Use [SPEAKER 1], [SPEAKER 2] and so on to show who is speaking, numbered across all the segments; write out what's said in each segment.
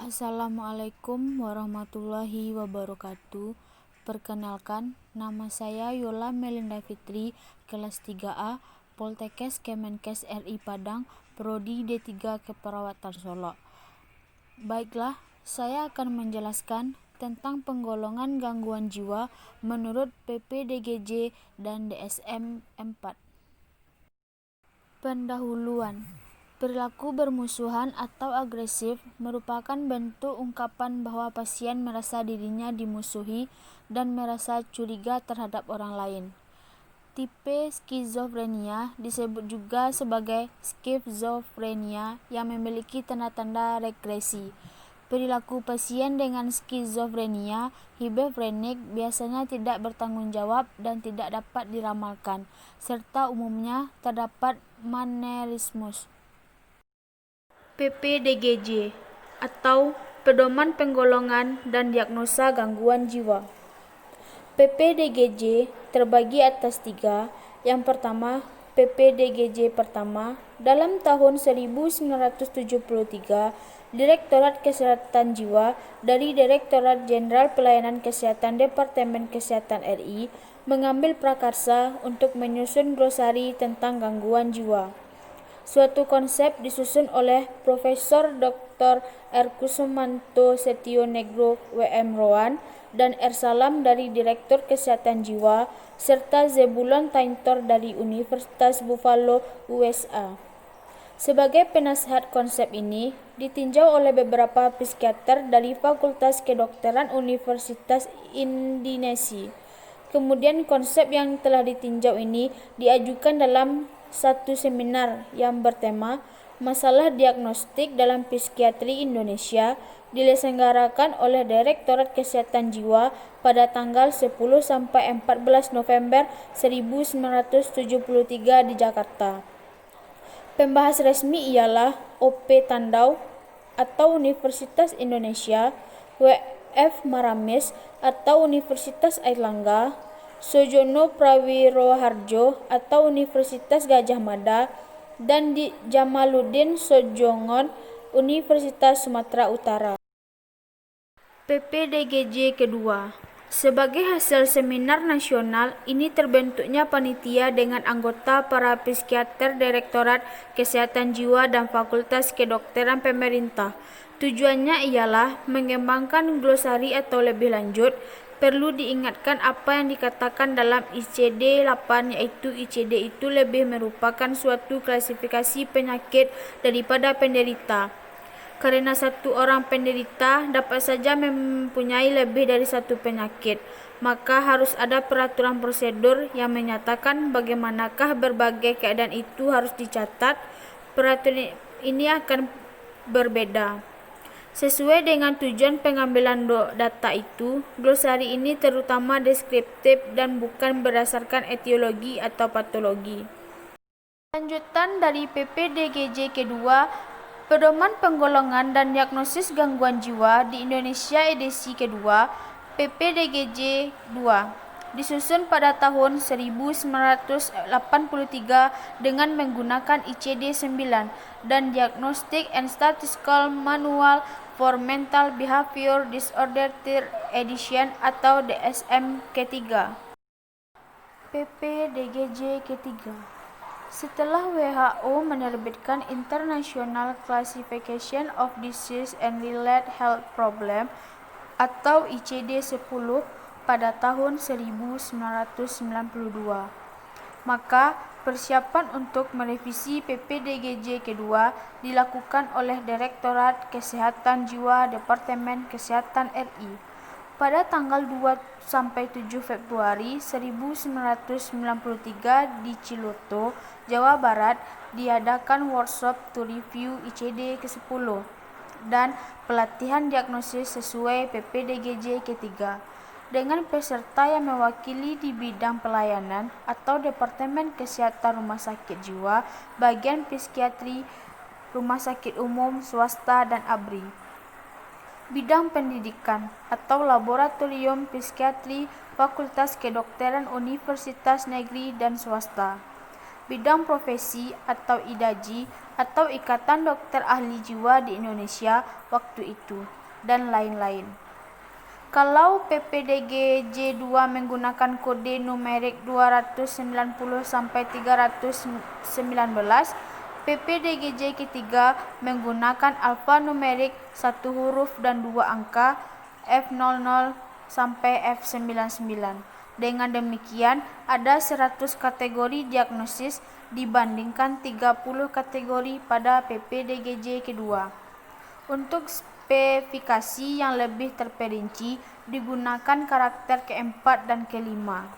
[SPEAKER 1] Assalamualaikum warahmatullahi wabarakatuh. Perkenalkan, nama saya Yola Melinda Fitri, kelas 3A, Poltekkes Kemenkes RI Padang, Prodi D3 Keperawatan Solo. Baiklah, saya akan menjelaskan tentang penggolongan gangguan jiwa menurut PPDGJ dan DSM-4. Pendahuluan. Perilaku bermusuhan atau agresif merupakan bentuk ungkapan bahwa pasien merasa dirinya dimusuhi dan merasa curiga terhadap orang lain. Tipe skizofrenia disebut juga sebagai skizofrenia yang memiliki tanda-tanda regresi. Perilaku pasien dengan skizofrenia hibernefrenik biasanya tidak bertanggung jawab dan tidak dapat diramalkan, serta umumnya terdapat manierismus. PPDGJ atau Pedoman Penggolongan dan Diagnosa Gangguan Jiwa. PPDGJ terbagi atas 3. Yang pertama, PPDGJ pertama. Dalam tahun 1973, Direktorat Kesehatan Jiwa dari Direktorat Jenderal Pelayanan Kesehatan Departemen Kesehatan RI mengambil prakarsa untuk menyusun glosari tentang gangguan jiwa. Suatu konsep disusun oleh Profesor Dr. R. Kusumanto Setionegro WM Roan dan R. Salam dari Direktur Kesehatan Jiwa serta Zebulon Taintor dari Universitas Buffalo USA. Sebagai penasihat konsep ini ditinjau oleh beberapa psikiater dari Fakultas Kedokteran Universitas Indonesia. Kemudian konsep yang telah ditinjau ini diajukan dalam satu seminar yang bertema Masalah Diagnostik dalam Psikiatri Indonesia, diselenggarakan oleh Direktorat Kesehatan Jiwa pada tanggal 10-14 November 1973 di Jakarta. Pembahas resmi ialah OP Tandau atau Universitas Indonesia, WF Maramis atau Universitas Airlangga, Sojono Prawiroharjo atau Universitas Gadjah Mada, dan di Jamaluddin Sojongon, Universitas Sumatera Utara. PPDGJ kedua. Sebagai hasil seminar nasional, ini terbentuknya panitia dengan anggota para psikiater Direktorat Kesehatan Jiwa dan Fakultas Kedokteran pemerintah. Tujuannya ialah mengembangkan glosari atau lebih lanjut. Perlu diingatkan apa yang dikatakan dalam ICD-8, yaitu ICD itu lebih merupakan suatu klasifikasi penyakit daripada penderita. Karena satu orang penderita dapat saja mempunyai lebih dari satu penyakit, maka harus ada peraturan prosedur yang menyatakan bagaimanakah berbagai keadaan itu harus dicatat. Peraturan ini akan berbeda sesuai dengan tujuan pengambilan data itu. Glosari ini terutama deskriptif dan bukan berdasarkan etiologi atau patologi. Lanjutan dari PPDGJ kedua, Pedoman Penggolongan dan Diagnosis Gangguan Jiwa di Indonesia edisi kedua, PPDGJ 2, disusun pada tahun 1983 dengan menggunakan ICD-9 dan Diagnostic and Statistical Manual for Mental Behavior Disorder Third Edition atau DSM ketiga. PPDGJ ketiga. Setelah WHO menerbitkan International Classification of Disease and Related Health Problem atau ICD-10 pada tahun 1992, maka persiapan untuk merevisi PPDGJ kedua dilakukan oleh Direktorat Kesehatan Jiwa Departemen Kesehatan RI. Pada tanggal 2-7 Februari 1993 di Ciloto, Jawa Barat, diadakan workshop to review ICD ke-10 dan pelatihan diagnosis sesuai PPDGJ ketiga dengan peserta yang mewakili di bidang pelayanan atau Departemen Kesehatan Rumah Sakit Jiwa, bagian psikiatri, rumah sakit umum, swasta, dan ABRI. Bidang pendidikan atau Laboratorium Psikiatri, Fakultas Kedokteran Universitas Negeri dan Swasta. bidang profesi atau IDAJI atau Ikatan Dokter Ahli Jiwa di Indonesia waktu itu, dan lain-lain. Kalau PPDG-J2 menggunakan kode numerik 290-319, PPDG-J ketiga menggunakan alfanumerik 1 huruf dan 2 angka F00 sampai F99. Dengan demikian, ada 100 kategori diagnosis dibandingkan 30 kategori pada PPDG-J kedua. Untuk spesifikasi yang lebih terperinci, digunakan karakter keempat dan kelima.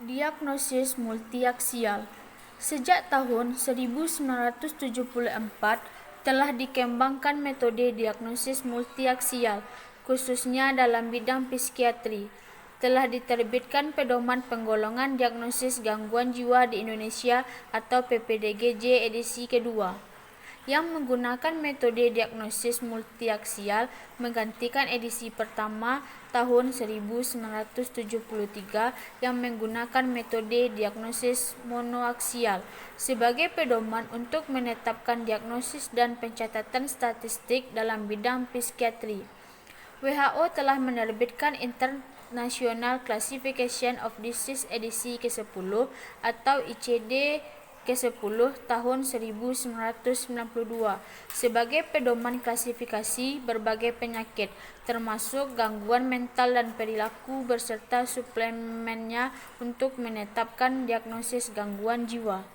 [SPEAKER 1] Diagnosis multiaksial. Sejak tahun 1974 telah dikembangkan metode diagnosis multiaksial, khususnya dalam bidang psikiatri. Telah diterbitkan pedoman penggolongan diagnosis gangguan jiwa di Indonesia atau PPDG-J edisi kedua, yang menggunakan metode diagnosis multiaksial menggantikan edisi pertama tahun 1973 yang menggunakan metode diagnosis monoaksial sebagai pedoman untuk menetapkan diagnosis dan pencatatan statistik dalam bidang psikiatri. WHO telah menerbitkan International Classification of Disease edisi ke-10 atau ICD ke-10 tahun 1992 sebagai pedoman klasifikasi berbagai penyakit, termasuk gangguan mental dan perilaku beserta suplemennya untuk menetapkan diagnosis gangguan jiwa.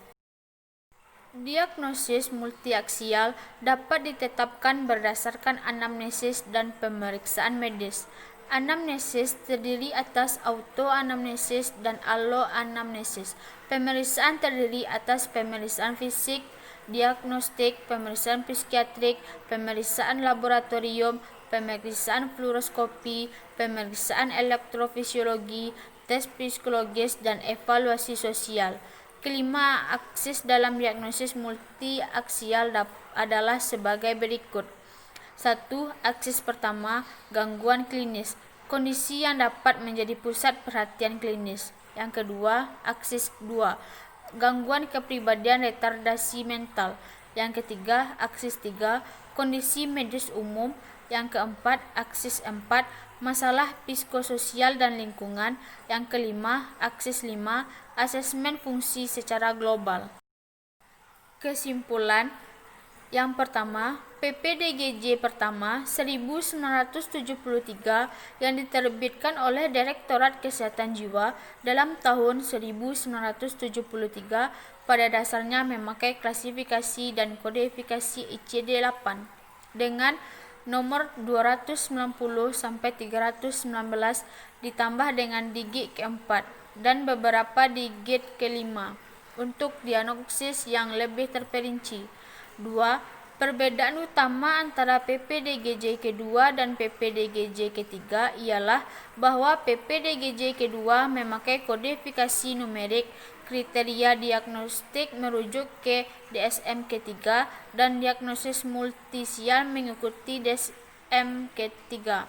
[SPEAKER 1] Diagnosis multiaksial dapat ditetapkan berdasarkan anamnesis dan pemeriksaan medis. Anamnesis terdiri atas autoanamnesis dan alloanamnesis. Pemeriksaan terdiri atas pemeriksaan fisik, diagnostik, pemeriksaan psikiatrik, pemeriksaan laboratorium, pemeriksaan fluoroskopi, pemeriksaan elektrofisiologi, tes psikologis, dan evaluasi sosial. Kelima aksis dalam diagnosis multiaksial adalah sebagai berikut. 1. Aksis pertama, gangguan klinis, kondisi yang dapat menjadi pusat perhatian klinis. Yang kedua, aksis 2, gangguan kepribadian retardasi mental. Yang ketiga, aksis 3, kondisi medis umum. Yang keempat, aksis 4, masalah psikososial dan lingkungan. Yang kelima, aksis 5, asesmen fungsi secara global. Kesimpulan. Yang pertama, PPDG-J pertama 1973 yang diterbitkan oleh Direktorat Kesehatan Jiwa dalam tahun 1973 pada dasarnya memakai klasifikasi dan kodifikasi ICD-8 dengan nomor 290 sampai 319 ditambah dengan digit keempat dan beberapa digit kelima untuk diagnosis yang lebih terperinci. 2. Perbedaan utama antara PPDG-J kedua dan PPDG-J ketiga ialah bahwa PPDG-J kedua memakai kodifikasi numerik, kriteria diagnostik merujuk ke DSM ketiga, dan diagnosis multisial mengikuti DSM ketiga.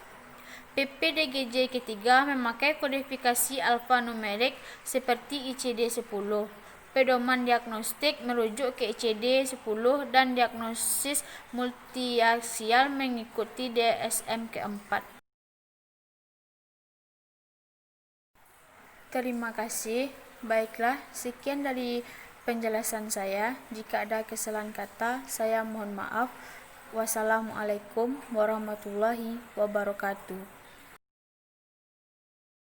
[SPEAKER 1] PPDG-J ketiga memakai kodifikasi alfanumerik seperti ICD-10. Pedoman diagnostik merujuk ke ICD-10 dan diagnosis multiaksial mengikuti DSM keempat. Terima kasih. Baiklah, sekian dari penjelasan saya. Jika ada kesalahan kata, saya mohon maaf. Wassalamualaikum warahmatullahi wabarakatuh.